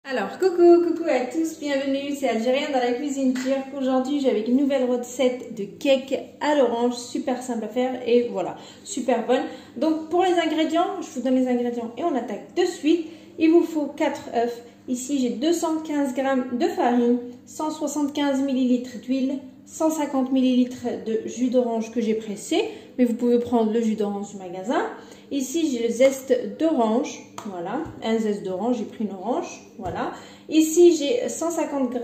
Alors, coucou à tous, bienvenue, c'est Algérien dans la cuisine turque. Aujourd'hui, j'ai avec une nouvelle recette de cake à l'orange, super simple à faire et voilà, super bonne. Donc, pour les ingrédients, je vous donne les ingrédients et on attaque de suite. Il vous faut 4 œufs. Ici, j'ai 215 g de farine, 175 ml d'huile, 150 ml de jus d'orange que j'ai pressé, mais vous pouvez prendre le jus d'orange du magasin. Ici, j'ai le zeste d'orange, voilà, un zeste d'orange, j'ai pris une orange, voilà. Ici, j'ai 150 g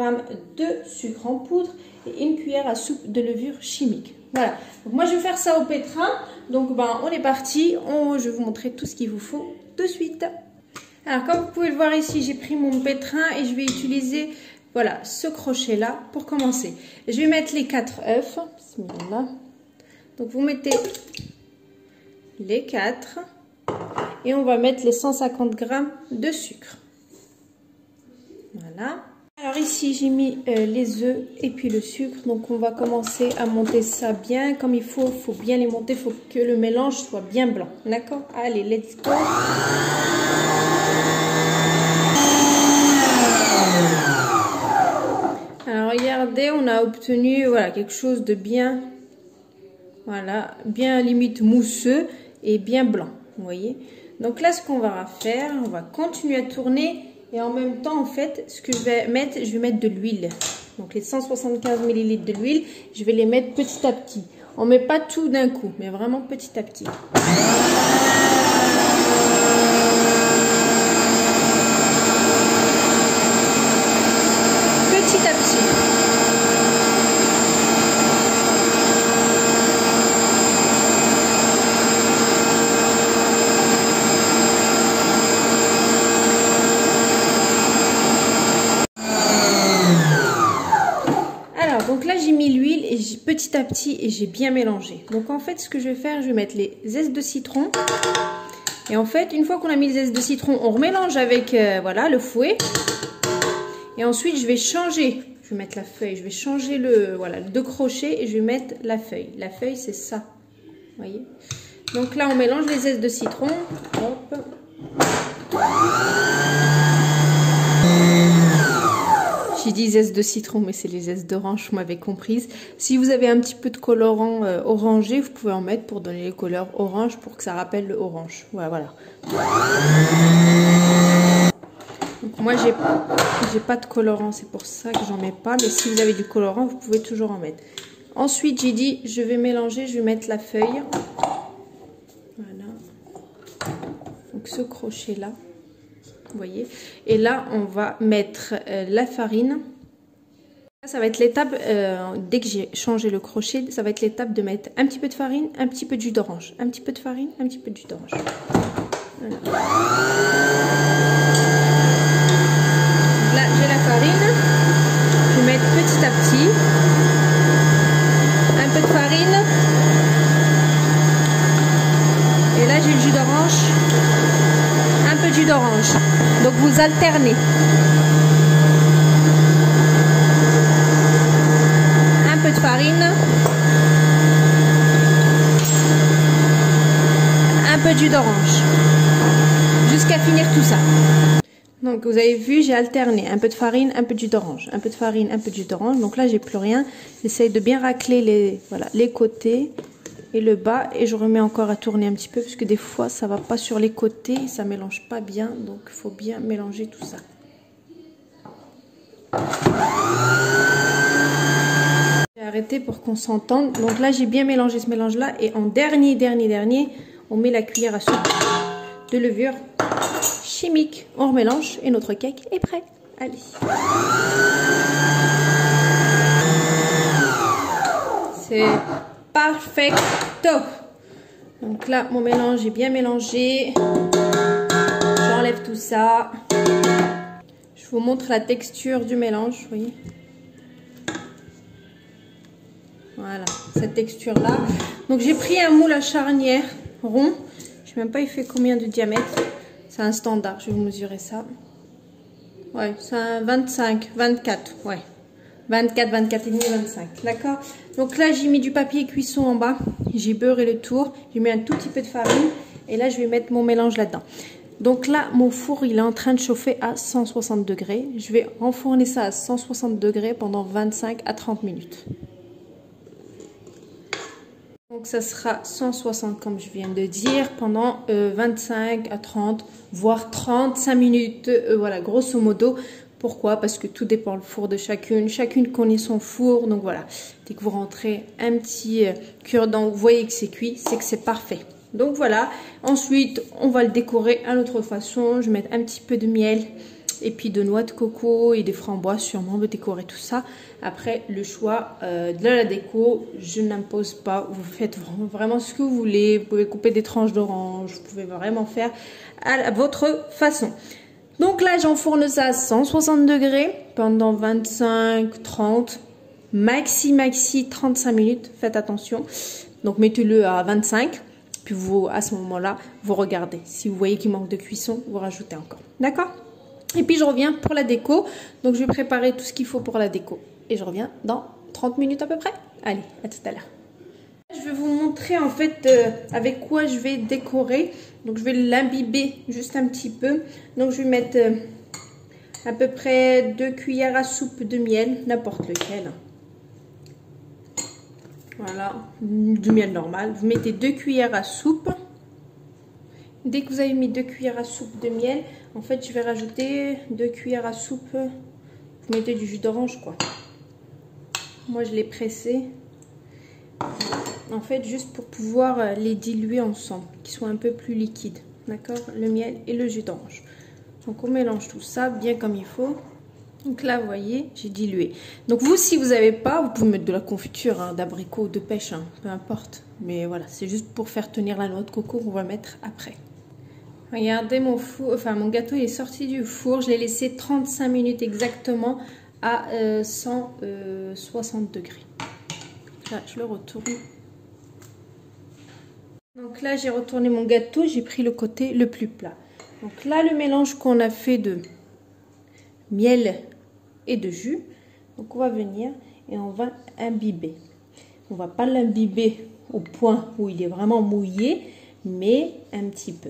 de sucre en poudre et une cuillère à soupe de levure chimique. Voilà, donc moi je vais faire ça au pétrin, donc on est parti, je vais vous montrer tout ce qu'il vous faut de suite. Alors comme vous pouvez le voir ici, j'ai pris mon pétrin et je vais utiliser, voilà, ce crochet là pour commencer. Je vais mettre les 4 œufs, bismillah. Donc vous mettez les 4 et on va mettre les 150 g de sucre. Voilà. Alors ici j'ai mis les œufs et puis le sucre, donc on va commencer à monter ça bien comme il faut bien les monter, il faut que le mélange soit bien blanc, d'accord? Allez, let's go. Alors regardez, on a obtenu voilà quelque chose de bien, voilà, bien limite mousseux et bien blanc, vous voyez. Donc là ce qu'on va faire, on va continuer à tourner et en même temps en fait ce que je vais mettre de l'huile. Donc les 175 ml de l'huile, je vais les mettre petit à petit. On met pas tout d'un coup, mais vraiment petit à petit. Petit à petit. Donc là j'ai mis l'huile et petit à petit et j'ai bien mélangé. Donc en fait ce que je vais faire, je vais mettre les zestes de citron. Et en fait une fois qu'on a mis les zestes de citron, on remélange avec voilà, le fouet. Et ensuite je vais changer, je vais mettre la feuille, je vais changer le deux crochets et je vais mettre la feuille. La feuille c'est ça, vous voyez. Donc là on mélange les zestes de citron. Hop. J'ai dit zeste de citron, mais c'est les zestes d'orange, vous m'avez comprise. Si vous avez un petit peu de colorant orangé, vous pouvez en mettre pour donner les couleurs orange, pour que ça rappelle le orange. Voilà. Donc moi, j'ai pas de colorant, c'est pour ça que j'en mets pas. Mais si vous avez du colorant, vous pouvez toujours en mettre. Ensuite, j'ai dit, je vais mélanger, je vais mettre la feuille. Voilà. Donc ce crochet-là. Vous voyez, et là on va mettre la farine. Ça va être l'étape, dès que j'ai changé le crochet, ça va être l'étape de mettre un petit peu de farine, un petit peu de jus d'orange, un petit peu de farine, un petit peu de jus d'orange. Voilà. Là j'ai la farine, je vais mettre petit à petit un peu de farine, et là j'ai le jus d'orange. Un peu de jus d'orange, donc vous alternez. Un peu de farine, un peu de jus d'orange, jusqu'à finir tout ça. Donc vous avez vu, j'ai alterné un peu de farine, un peu de jus d'orange, un peu de farine, un peu de jus d'orange. Donc là j'ai plus rien. J'essaye de bien racler les côtés et le bas, et je remets encore à tourner un petit peu parce que des fois ça va pas sur les côtés, ça mélange pas bien, donc il faut bien mélanger tout ça. J'ai arrêté pour qu'on s'entende. Donc là j'ai bien mélangé ce mélange là, et en dernier on met la cuillère à soupe de levure chimique, on remélange et notre cake est prêt. Allez, c'est perfecto. Donc là mon mélange est bien mélangé, j'enlève tout ça, je vous montre la texture du mélange, vous voyez, voilà cette texture là. Donc j'ai pris un moule à charnière rond, je sais même pas il fait combien de diamètre, c'est un standard, je vais vous mesurer ça, ouais c'est un 25, 24, ouais 24, 24 et demi, 25, d'accord. Donc là j'ai mis du papier cuisson en bas, j'ai beurré le tour, j'ai mis un tout petit peu de farine et là je vais mettre mon mélange là-dedans. Donc là, mon four, il est en train de chauffer à 160 degrés. Je vais enfourner ça à 160 degrés pendant 25 à 30 minutes. Donc ça sera 160 comme je viens de dire pendant 25 à 30 voire 35 minutes, voilà, grosso modo. Pourquoi? Parce que tout dépend le four de chacune connaît son four. Donc voilà, dès que vous rentrez un petit cure-dent, vous voyez que c'est cuit, c'est que c'est parfait. Donc voilà, ensuite on va le décorer à notre façon. Je vais mettre un petit peu de miel et puis de noix de coco et des framboises sûrement, on va décorer tout ça. Après, le choix de la déco, je n'impose pas, vous faites vraiment ce que vous voulez. Vous pouvez couper des tranches d'orange, vous pouvez vraiment faire à votre façon. Donc là, j'enfourne ça à 160 degrés pendant 25, 30, maxi 35 minutes, faites attention. Donc mettez-le à 25, puis vous, à ce moment-là, vous regardez. Si vous voyez qu'il manque de cuisson, vous rajoutez encore, d'accord? Et puis je reviens pour la déco. Donc je vais préparer tout ce qu'il faut pour la déco. Et je reviens dans 30 minutes à peu près. Allez, à tout à l'heure. Je vais vous montrer en fait avec quoi je vais décorer. Donc je vais l'imbiber juste un petit peu. Donc je vais mettre à peu près 2 cuillères à soupe de miel, n'importe lequel. Voilà, du miel normal. Vous mettez 2 cuillères à soupe. Dès que vous avez mis 2 cuillères à soupe de miel, en fait, je vais rajouter 2 cuillères à soupe. Vous mettez du jus d'orange, quoi. Moi, je l'ai pressé. En fait, juste pour pouvoir les diluer ensemble, qu'ils soient un peu plus liquides. D'accord? Le miel et le jus d'orange. Donc, on mélange tout ça bien comme il faut. Donc là, vous voyez, j'ai dilué. Donc vous, si vous n'avez pas, vous pouvez mettre de la confiture, hein, d'abricot, de pêche, hein, peu importe. Mais voilà, c'est juste pour faire tenir la noix de coco qu'on va mettre après. Regardez mon four, enfin mon gâteau il est sorti du four. Je l'ai laissé 35 minutes exactement à 160 degrés. Là, je le retourne. Donc là, j'ai retourné mon gâteau, j'ai pris le côté le plus plat. Donc là, le mélange qu'on a fait de miel et de jus. Donc on va venir et on va imbiber. On va pas l'imbiber au point où il est vraiment mouillé, mais un petit peu.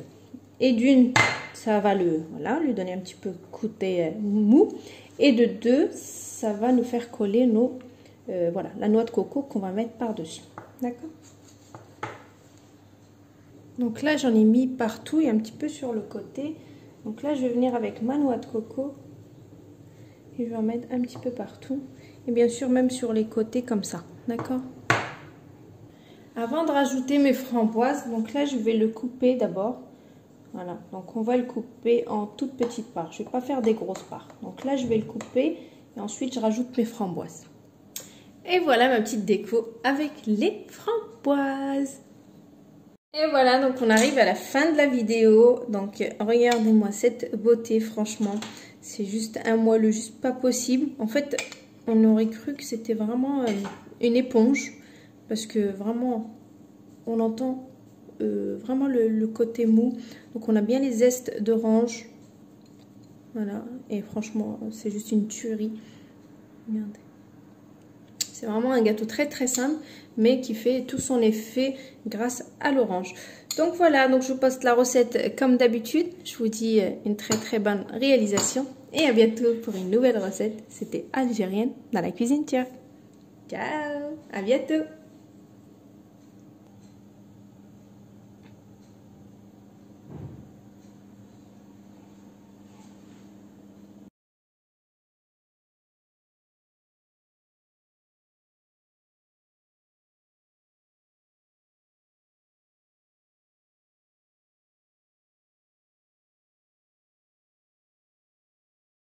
Et d'une, ça va lui donner un petit peu côté mou. Et de deux, ça va nous faire coller voilà, la noix de coco qu'on va mettre par-dessus. D'accord? Donc là, j'en ai mis partout et un petit peu sur le côté. Donc là, je vais venir avec ma noix de coco. Et je vais en mettre un petit peu partout. Et bien sûr, même sur les côtés comme ça. D'accord? Avant de rajouter mes framboises, donc là, je vais le couper d'abord. Voilà, donc on va le couper en toutes petites parts. Je ne vais pas faire des grosses parts. Donc là, je vais le couper et ensuite, je rajoute mes framboises. Et voilà ma petite déco avec les framboises. Et voilà, donc on arrive à la fin de la vidéo. Donc regardez-moi cette beauté, franchement. C'est juste un moelleux, juste pas possible. En fait, on aurait cru que c'était vraiment une éponge. Parce que vraiment, on entend vraiment le côté mou. Donc on a bien les zestes d'orange. Voilà, et franchement, c'est juste une tuerie. Regardez. C'est vraiment un gâteau très très simple, mais qui fait tout son effet grâce à l'orange. Donc voilà, donc je vous poste la recette comme d'habitude. Je vous dis une très très bonne réalisation. Et à bientôt pour une nouvelle recette. C'était Algérienne dans la cuisine turque. Ciao, à bientôt.